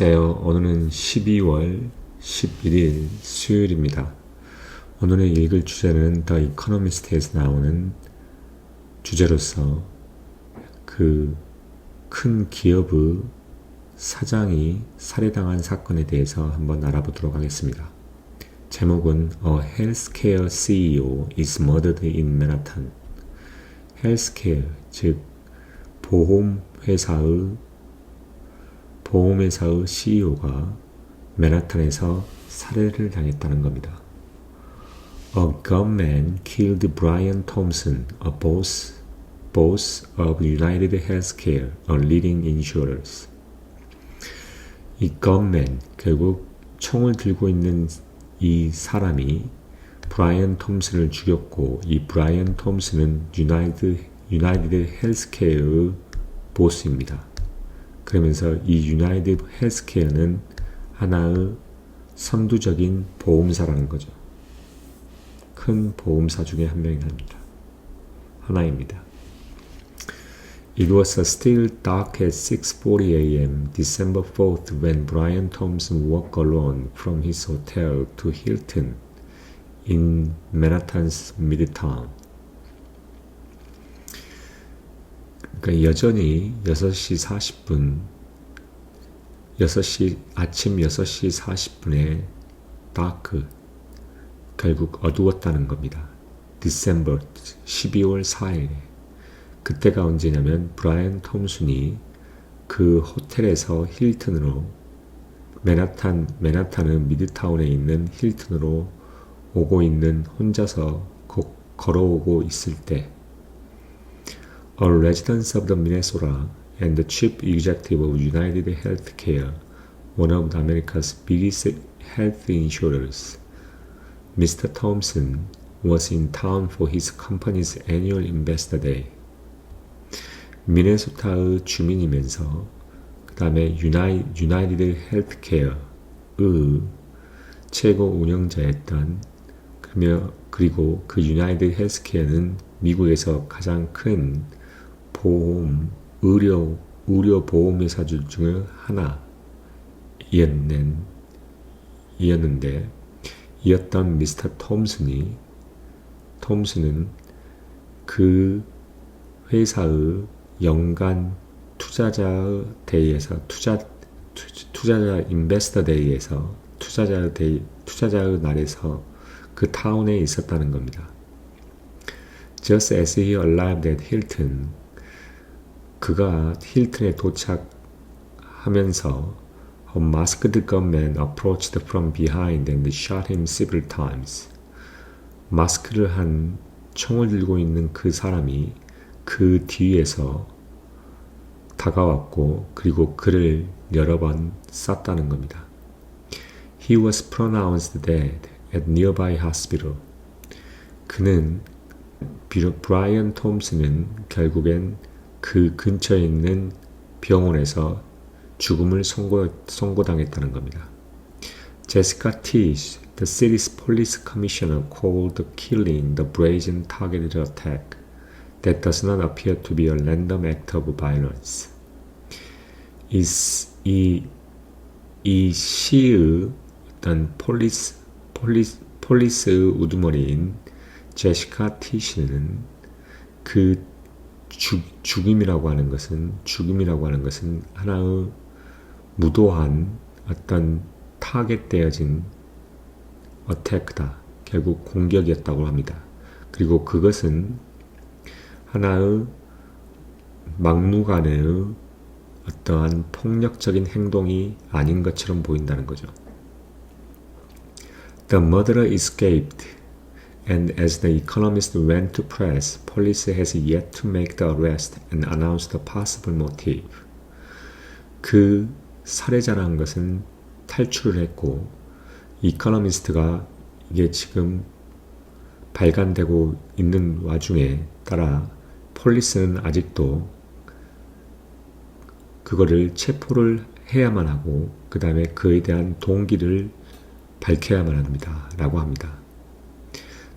안녕하세요. 오늘은 12월 11일 수요일입니다. 오늘의 읽을 주제는 더 이코노미스트에서 나오는 주제로서 그 큰 기업의 사장이 살해당한 사건에 대해서 한번 알아보도록 하겠습니다. 제목은 A Healthcare CEO is Murdered in Manhattan. 헬스케어, 즉 보험회사의 CEO가 맨하탄에서 살해를 당했다는 겁니다. A gunman killed Brian Thompson, a boss of United Healthcare, a leading insurers. 이 gunman, 결국 총을 들고 있는 이 사람이 브라이언 톰슨을 죽였고, 이 브라이언 톰슨은 유나이티드 헬스케어의 보스입니다. 그러면서 이 유나이티드 헬스케어는 하나의 선두적인 보험사라는 거죠. 큰 보험사 중에 하나입니다. It was still dark at 6:40 a.m. December 4th when Brian Thompson walked alone from his hotel to Hilton in Manhattan's Midtown. 그러니까 여전히 아침 6시 40분에 다크, 결국 어두웠다는 겁니다. December, 12월 4일에. 그때가 언제냐면 브라이언 톰슨이 그 호텔에서 힐튼으로, 맨하탄은 미드타운에 있는 힐튼으로 오고 있는, 혼자서 걸어오고 있을 때 A resident of the Minnesota and the chief executive of United Healthcare, one of America's biggest health insurers, Mr. Thompson was in town for his company's annual investor day. 미네소타의 주민이면서 그 다음에 유나이티드 헬스케어의 최고 운영자였던, 그리고 그 유나이티드 헬스케어는 미국에서 가장 큰 의료 보험회사 중의 이었던 미스터 톰슨은 그 회사의 연간 투자자 인베스터 데이에서, 투자자의 날에서 그 타운에 있었다는 겁니다. Just as he arrived at Hilton, 그가 힐튼에 도착하면서 A masked gunman approached from behind and shot him several times. 마스크를 한 총을 들고 있는 그 사람이 그 뒤에서 다가왔고, 그리고 그를 여러 번 쐈다는 겁니다. He was pronounced dead at nearby hospital. 브라이언 톰슨은 결국엔 그 근처에 있는 병원에서 죽음을 선고당했다는 겁니다. Jessica Tisch, the city's police commissioner, called the killing the brazen targeted attack that does not appear to be a random act of violence. 이 시의 어떤 폴리스의 우두머리인 제시카 티시는 그 죽음이라고 하는 것은 하나의 무도한 어떤 타겟되어진 어택다, 결국 공격이었다고 합니다. 그리고 그것은 하나의 막무가내의 어떠한 폭력적인 행동이 아닌 것처럼 보인다는 거죠. The murderer escaped, and as the Economist went to press, police has yet to make the arrest and announce the possible motive. 그 살해자라는 것은 탈출을 했고, 이코노미스트가 이게 지금 발간되고 있는 와중에 따라 폴리스는 아직도 그거를 체포를 해야만 하고, 그 다음에 그에 대한 동기를 밝혀야만 합니다. 라고 합니다.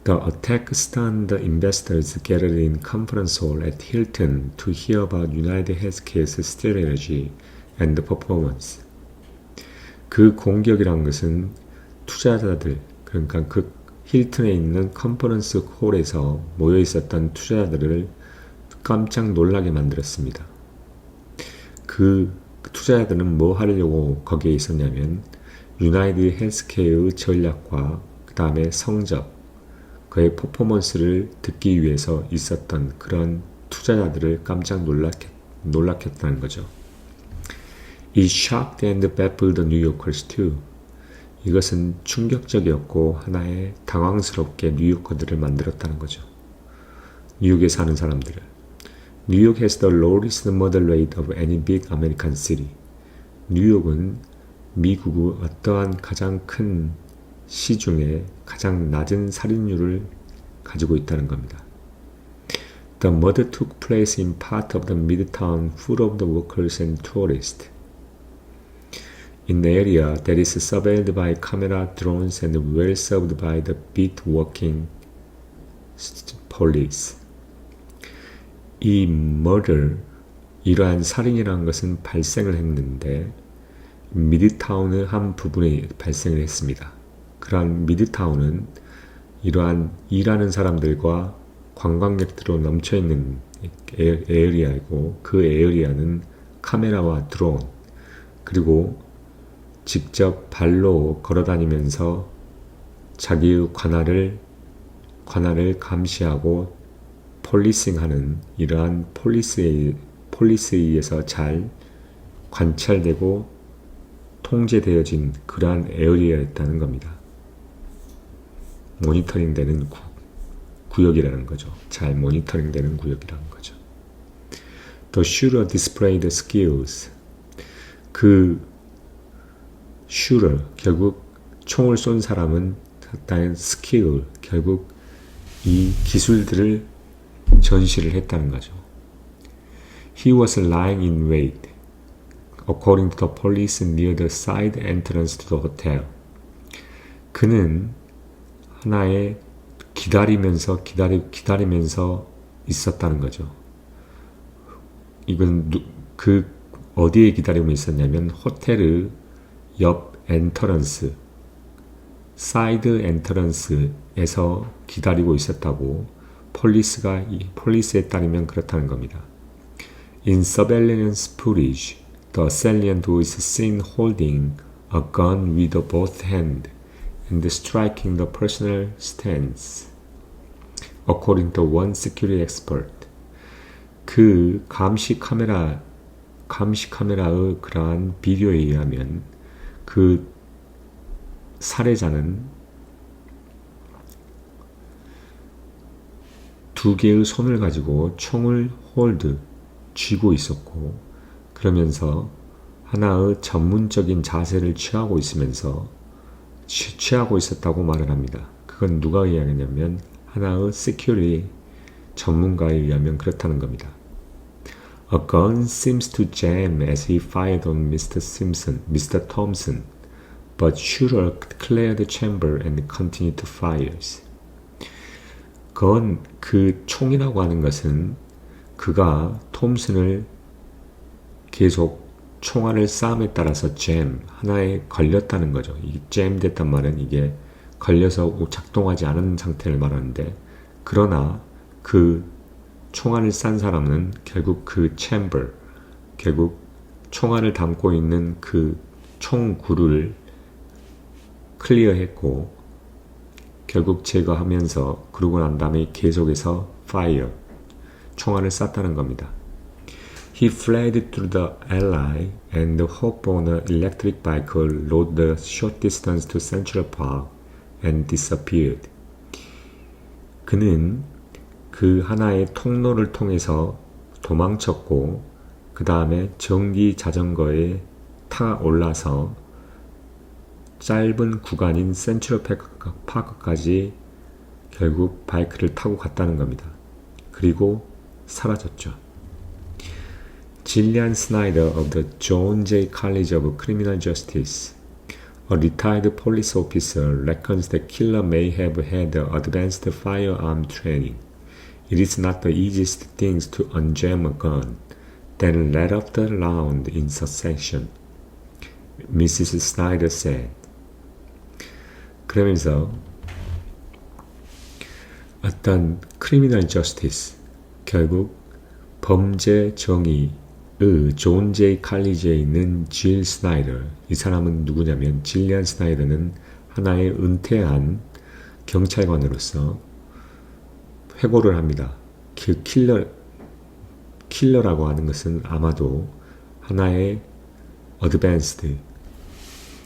The attack stunned investors gathered in conference hall at Hilton to hear about United Healthcare's strategy and performance. 그 공격이란 것은 투자자들, 그러니까 그 힐튼에 있는 컨퍼런스 홀에서 모여 있었던 투자자들을 깜짝 놀라게 만들었습니다. 그 투자자들은 뭐 하려고 거기에 있었냐면 유나이티드 헬스케어의 전략과 그 다음에 성적, 그의 퍼포먼스를 듣기 위해서 있었던 그런 투자자들을 깜짝 놀랐다는 거죠. It shocked and baffled the New Yorkers too. 이것은 충격적이었고 하나의 당황스럽게 뉴요커들을 만들었다는 거죠. 뉴욕에 사는 사람들을. New York has the lowest murder rate of any big American city. 뉴욕은 미국의 어떠한 가장 큰 시 중에 가장 낮은 살인율을 가지고 있다는 겁니다. The murder took place in part of the midtown full of the workers and tourists. In an area that is surveilled by camera drones and well served by the beat working police. 이 murder, 이러한 살인이라는 것은 발생을 했는데 미드타운의 한 부분에 발생을 했습니다. 그러한 미드타운은 이러한 일하는 사람들과 관광객들로 넘쳐있는 에어리아이고 그 에어리아는 카메라와 드론 그리고 직접 발로 걸어다니면서 자기의 관할을 감시하고 폴리싱하는 이러한 폴리스에 의해서 잘 관찰되고 통제되어진 그러한 에어리아였다는 겁니다. 모니터링되는 구역이라는 거죠. 잘 모니터링되는 구역이라는 거죠. The shooter displayed skills. 그 shooter, 결국 총을 쏜 사람은 일단 스킬, 결국 이 기술들을 전시를 했다는 거죠. He was lying in wait, according to the police near the side entrance to the hotel. 그는 하나의 기다리면서 있었다는 거죠. 이건 그 어디에 기다리고 있었냐면 호텔의 옆 엔터런스, 사이드 엔터런스에서 기다리고 있었다고 폴리스에 따르면 그렇다는 겁니다. In surveillance footage, the assailant was seen holding a gun with both hands and striking the personal stance, according to one security expert. 그 감시 카메라의 그러한 비디오에 의하면 그 살해자는 두 개의 손을 가지고 총을 쥐고 있었고 그러면서 하나의 전문적인 자세를 취하고 있었다고 말을 합니다. 그건 누가 의하냐면 하나의 시큐리티 전문가에 의하면 그렇다는 겁니다. A gun seems to jam as he fired on Mr. Thompson, but shooter cleared the chamber and continued to fire. 그 총이라고 하는 것은 그가 톰슨을 계속 총알을 쏴함에 따라서 하나에 걸렸다는 거죠. 이 됐단 말은 이게 걸려서 작동하지 않은 상태를 말하는데 그러나 그 총알을 싼 사람은 결국 그 결국 총알을 담고 있는 그 총구를 클리어했고 결국 제거하면서 그러고 난 다음에 계속해서 총알을 쐈다는 겁니다. He fled through the alley and hopped on an electric bike, rode the short distance to Central Park and disappeared. 그는 그 하나의 통로를 통해서 도망쳤고 그 다음에 전기 자전거에 올라서 짧은 구간인 센트럴 파크까지 결국 바이크를 타고 갔다는 겁니다. 그리고 사라졌죠. Gillian Snyder of the John Jay College of Criminal Justice, a retired police officer, reckons the killer may have had advanced firearm training. It is not the easiest thing to unjam a gun, then let off the round in succession. Mrs. Snyder said. 그러면서 어떤 criminal justice, 결국 범죄 정의의 존 제이 칼리지에 있는 질 스나이더, 이 사람은 누구냐면 질리안 스나이더는 하나의 은퇴한 경찰관으로서 회고를 합니다. 그 킬러라고 하는 것은 아마도 하나의 어드밴스드,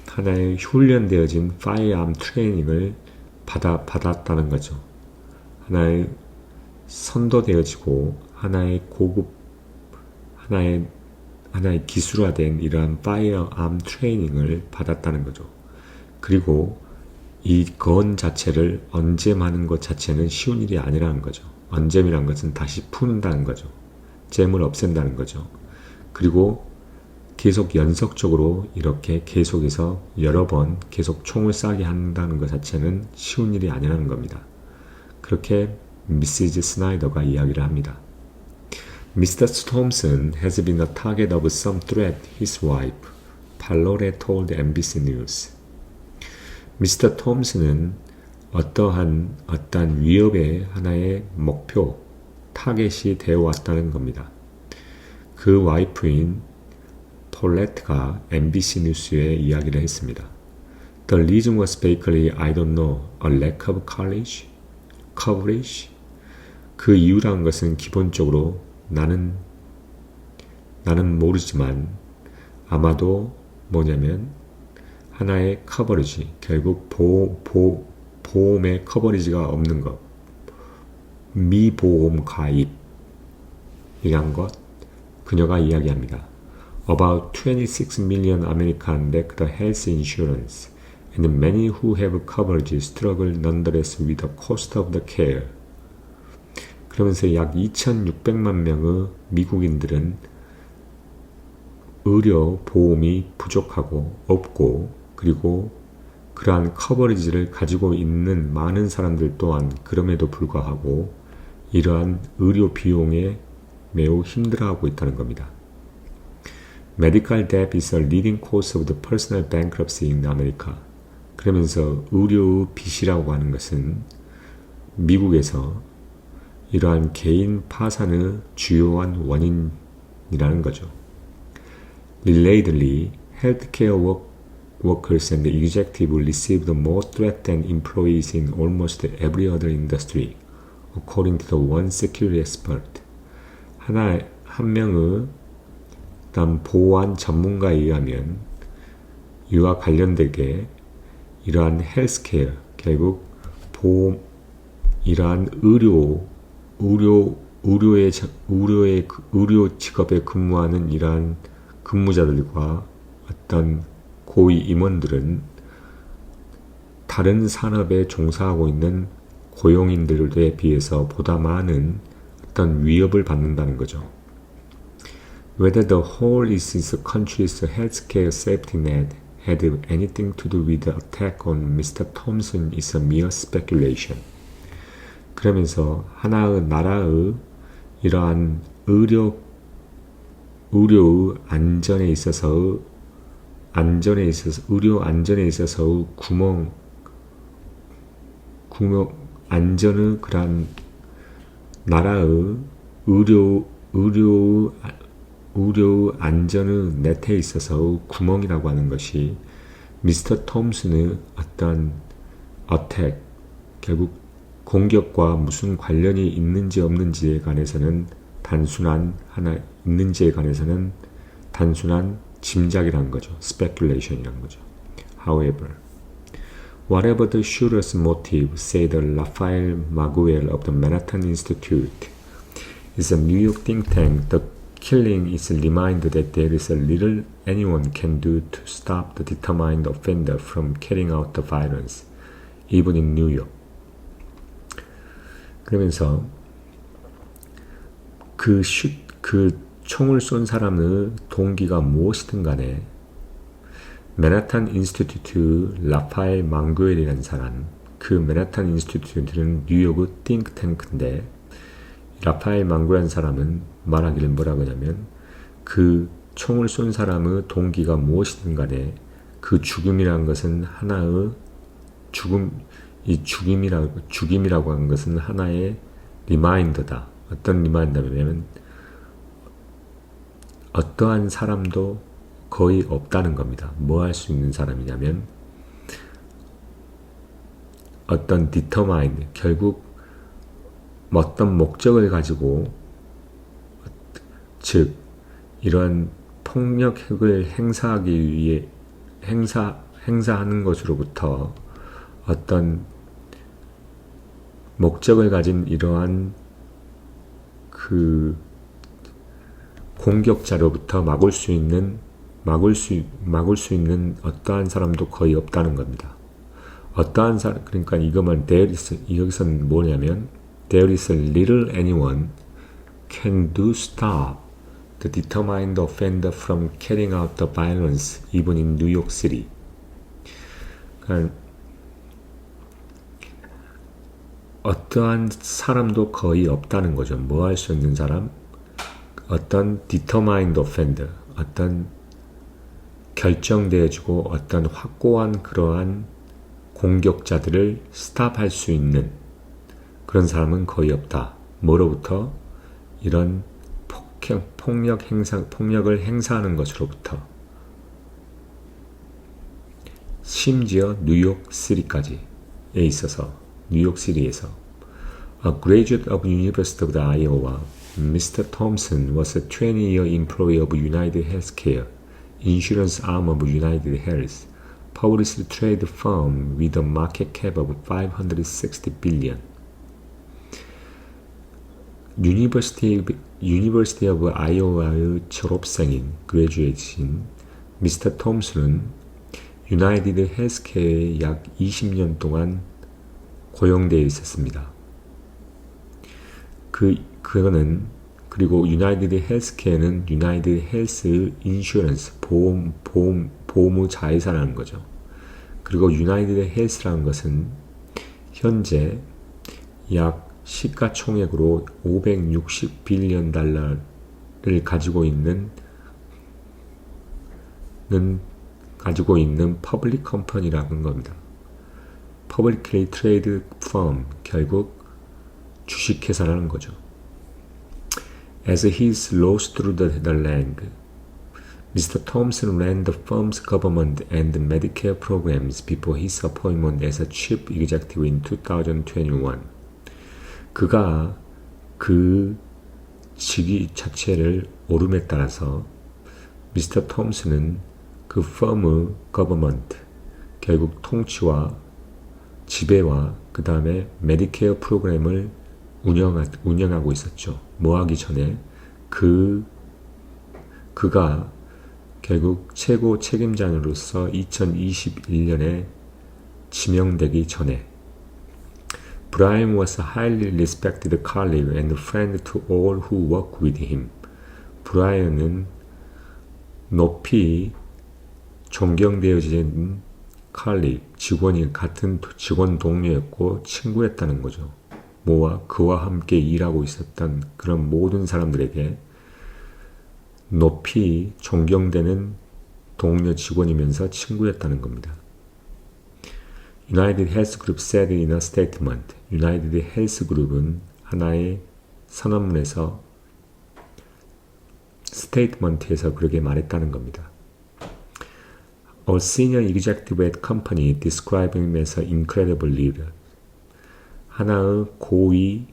하나의 훈련되어진 파이어암 트레이닝을 받았다는 거죠. 하나의 선도되어지고 하나의 고급, 하나의 기술화된 이러한 파이어암 트레이닝을 받았다는 거죠. 그리고 이 건 자체를 언잼하는 것 자체는 쉬운 일이 아니라는 거죠. 언잼이란 것은 다시 푸는다는 거죠. 잼을 없앤다는 거죠. 그리고 계속 연속적으로 이렇게 계속해서 여러 번 계속 총을 쏴게 한다는 것 자체는 쉬운 일이 아니라는 겁니다. 그렇게 미시즈 스나이더가 이야기를 합니다. Mr. Thompson has been a target of some threat, his wife, 팔로레 told NBC News. 미스터 톰슨은 어떠한 위협의 하나의 목표, 타겟이 되어 왔다는 겁니다. 그 와이프인 폴레트가 MBC 뉴스에 이야기를 했습니다. The reason was basically, I don't know, a lack of coverage? 그 이유라는 것은 기본적으로 나는 모르지만 아마도 뭐냐면 하나의 커버리지, 결국 보험의 커버리지가 없는 것, 미보험 가입이란 것, 그녀가 이야기합니다. About 26 million Americans lack the health insurance, and many who have coverage struggle nonetheless with the cost of the care. 그러면서 약 2,600만 명의 미국인들은 의료 보험이 부족하고 없고, 그리고 그러한 커버리지를 가지고 있는 많은 사람들 또한 그럼에도 불구하고 이러한 의료 비용에 매우 힘들어하고 있다는 겁니다. Medical debt is a leading cause of the personal bankruptcy in America. 그러면서 의료의 빚이라고 하는 것은 미국에서 이러한 개인 파산의 주요한 원인이라는 거죠. Relatedly, healthcare workers and executives received more threat than employees in almost every other industry, according to the one security expert. 한 명의 보안 전문가에 의하면 이와 관련되게 이러한 헬스케어, 결국 보험, 이러한 의료 직업에 근무하는 이러한 근무자들과 어떤 고위 임원들은 다른 산업에 종사하고 있는 고용인들에 비해서 보다 많은 어떤 위협을 받는다는 거죠. Whether the hole in the country's healthcare safety net had anything to do with the attack on Mr. Thompson is a mere speculation. 그러면서 하나의 나라의 이러한 의료의 안전에 있어서의 의료 안전에 있어서의 안전의 그런 나라의 의료 안전의 넷에 있어서의 구멍이라고 하는 것이 미스터 톰슨의 어떤 어택, 결국 공격과 무슨 관련이 있는지 없는지에 관해서는 있는지에 관해서는 단순한 짐작이라는 거죠. speculation이라는 거죠. However, whatever the shooter's motive, said Rafael Maguel of the Manhattan Institute, is a New York think tank. The killing is a reminder that there is a little anyone can do to stop the determined offender from carrying out the violence, even in New York. 그러면서 그 총을 쏜 사람의 동기가 무엇이든 간에 맨하탄 인스티튜트 라파엘 망구엘이라는 사람, 그 맨하탄 인스티튜트는 뉴욕의 띵크탱크인데 라파엘 망구엘이라는 사람은 말하기를 뭐라고 하냐면 그 총을 쏜 사람의 동기가 무엇이든 간에 그 죽음이라는 것은 하나의 죽임이라고 하는 것은 하나의 리마인더다. 어떤 리마인더냐면 어떠한 사람도 거의 없다는 겁니다. 뭐 할 수 있는 사람이냐면 어떤 determined, 결국 어떤 목적을 가지고, 즉 이러한 폭력을 행사하기 위해 행사하는 것으로부터 어떤 목적을 가진 이러한 그 공격자로부터 막을 수 있는 어떠한 사람도 거의 없다는 겁니다. 어떠한 사람, 그러니까 이것만 여기서는 뭐냐면 there is little anyone can do stop the determined offender from carrying out the violence even in New York City. 그러니까 어떠한 사람도 거의 없다는 거죠. 뭐 할 수 있는 사람? 어떤 determined offender, 어떤 결정되어지고 어떤 확고한 그러한 공격자들을 스탑할 수 있는 그런 사람은 거의 없다. 뭐로부터? 이런 폭력을 행사하는 것으로부터. 심지어 뉴욕시리까지에 있어서, 뉴욕시리에서 A graduate of University of Iowa, Mr. Thompson was a 20-year employee of United Healthcare, insurance arm of United Health, publicly traded firm with a market cap of 560 billion. University of Iowa의 졸업생인 그레주에이트인 미스터 톰슨은 유나이티드 헬스케어에 약 20년 동안 고용되어 있었습니다. 그리고 유나이티드 헬스케어는 유나이티드 헬스 인슈런스 보험의 자회사라는 거죠. 그리고 유나이티드 헬스라는 것은 현재 약 시가총액으로 560빌리언 달러를 가지고 있는 퍼블릭 컴퍼니라는 겁니다. Publicly traded firm, 결국 주식회사라는 거죠. As his rose through the rank, Mr. Thompson ran the firm's government and Medicare programs before his appointment as a chief executive in 2021. 그가 그 직위 자체를 오름에 따라서 미스터 톰슨은 그 펌의 government, 결국 통치와 지배와 그 다음에 메디케어 프로그램을 운영하고 있었죠. 뭐 하기 전에 그가 결국 최고 책임자로서 2021년에 지명되기 전에 Brian was a highly respected colleague and friend to all who worked with him. 브라이언은 높이 존경되어진 같은 직원 동료였고 친구였다는 거죠. 그와 함께 일하고 있었던 그런 모든 사람들에게 높이 존경되는 동료 직원이면서 친구였다는 겁니다. United Health Group said in a statement, United Health Group은 하나의 선언문에서 스테이트먼트에서 그렇게 말했다는 겁니다. A senior executive at company described him as an incredible leader. 하나의 고위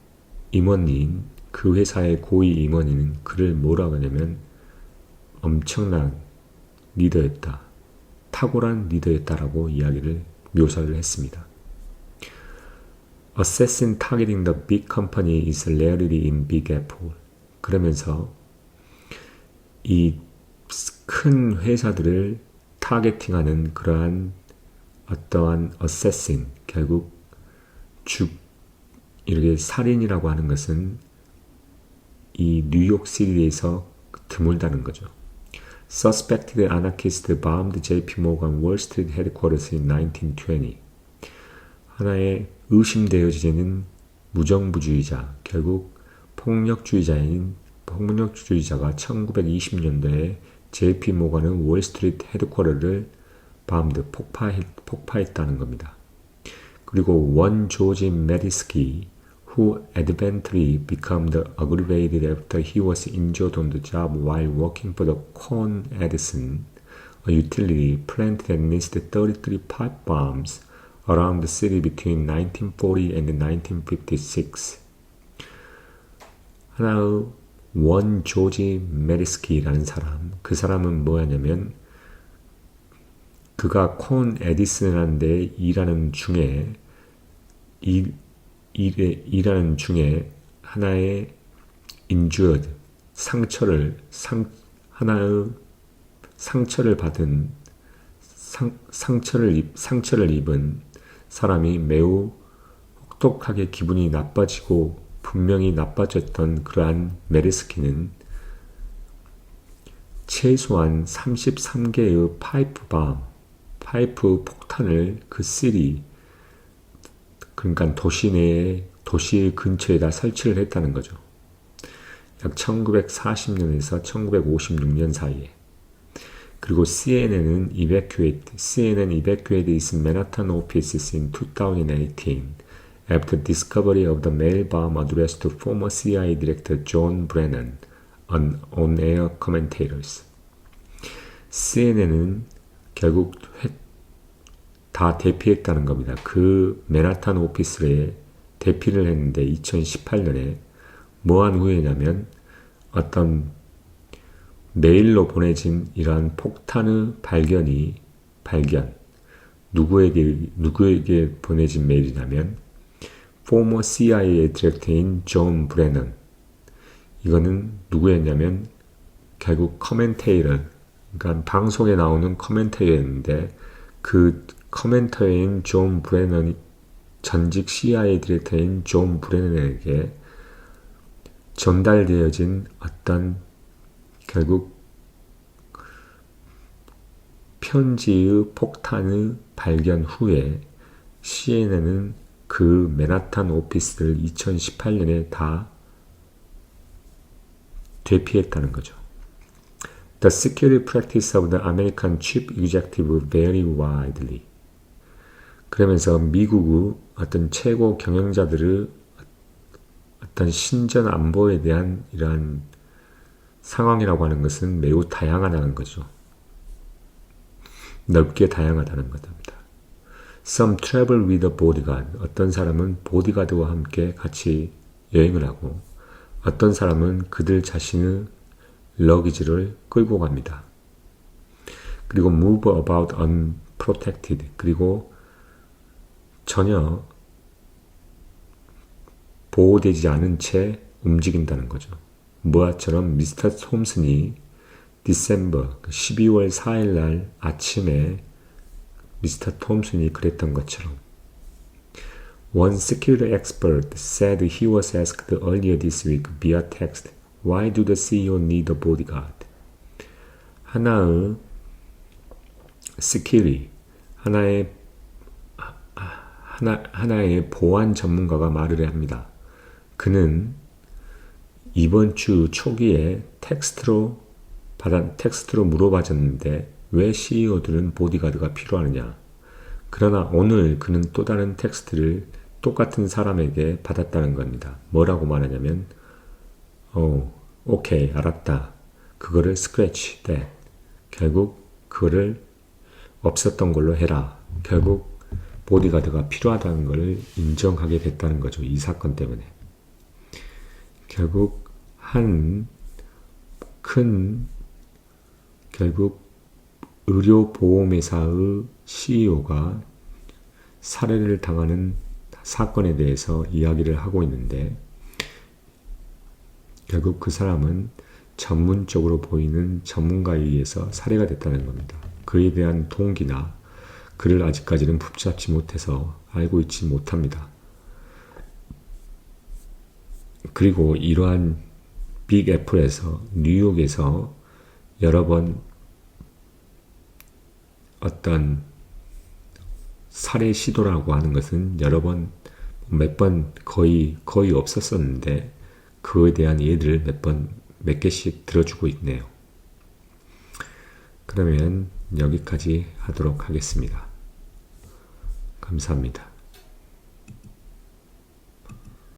임원인, 그 회사의 고위 임원인 그를 뭐라고 하냐면 엄청난 리더였다. 탁월한 리더였다라고 묘사를 했습니다. Assessing targeting the big company is a rarity in Big Apple. 그러면서 이 큰 회사들을 타겟팅하는 그러한 어떠한 assessing, 결국 이렇게 살인이라고 하는 것은 이 뉴욕시티에서 드물다는 거죠. Suspected anarchist bombed JP Morgan Wall Street headquarters in 1920. 하나의 의심되어지는 무정부주의자, 결국 폭력주의자가 1920년도에 JP 모건은 월스트리트 헤드쿼터를 bombed, 폭파했다는 겁니다. 그리고 원 조지 메디스키, who evidently became aggravated after he was injured on the job while working for the Con Edison, a utility plant that nested 33 pipe bombs around the city between 1940 and 1956. 하나의 원 조지 메디스키라는 사람, 그 사람은 뭐였냐면 그가 콘 에디슨이라는 데 일하는 중에 하나의 injured, 상처를 입은 사람이 매우 혹독하게 기분이 나빠지고 분명히 나빠졌던 그러한 메리스키는 최소한 33개의 파이프 폭탄을 그 시리, 그러니까 도시 근처에다 설치를 했다는 거죠. 약 1940년에서 1956년 사이에. 그리고 CNN evacuated its Manhattan offices in 2018 after discovery of the mail bomb addressed to former CIA Director John Brennan, an on-air commentators. CNN은 결국 다 대피했다는 겁니다. 그 맨하탄 오피스에 대피를 했는데 2018년에 뭐한 후에냐면 어떤 메일로 보내진 이러한 폭탄의 발견. 누구에게 보내진 메일이냐면 former CIA 디렉터인 존 브레넌. 이거는 누구였냐면 결국 커멘테이터, 그러니까 방송에 나오는 커멘테이터였는데 그 커멘터인 존 브레넌, 전직 CIA 디렉터인 존 브레넌에게 전달되어진 어떤 결국 편지의 폭탄의 발견 후에 CNN은 그 맨하탄 오피스를 2018년에 다 대피했다는 거죠. The security practice of the American chief executive vary widely. 그러면서 미국의 어떤 최고 경영자들의 어떤 신전 안보에 대한 이러한 상황이라고 하는 것은 매우 다양하다는 거죠. 넓게 다양하다는 것입니다. Some travel with a bodyguard. 어떤 사람은 보디가드와 함께 같이 여행을 하고 어떤 사람은 그들 자신의 러기지를 끌고 갑니다. 그리고 move about unprotected. 그리고 전혀 보호되지 않은 채 움직인다는 거죠. 뭐처럼 미스터 톰슨이 디셈버 12월 4일 날 아침에 미스터 톰슨이 그랬던 것처럼 One security expert said he was asked earlier this week via text, Why do the CEO need a bodyguard? 하나의 security, 하나의 보안 전문가가 말을 합니다. 그는 이번 주 초기에 텍스트로 물어봐줬는데 왜 CEO들은 보디가드가 필요하느냐. 그러나 오늘 그는 또 다른 텍스트를 똑같은 사람에게 받았다는 겁니다. 뭐라고 말하냐면 오케이, 알았다. 그거를 scratch that. 결국 그거를 없었던 걸로 해라. 결국 보디가드가 필요하다는 걸 인정하게 됐다는 거죠. 이 사건 때문에. 결국 결국 의료보험회사의 CEO가 살해를 당하는 사건에 대해서 이야기를 하고 있는데 결국 그 사람은 전문적으로 보이는 전문가에 의해서 살해가 됐다는 겁니다. 그에 대한 동기나 그를 아직까지는 붙잡지 못해서 알고 있지 못합니다. 그리고 이러한 빅 애플에서 뉴욕에서 여러 번 어떤 살해 시도라고 하는 것은 몇 번 거의 없었었는데 그에 대한 예를 몇 개씩 들어주고 있네요. 그러면 여기까지 하도록 하겠습니다. 감사합니다.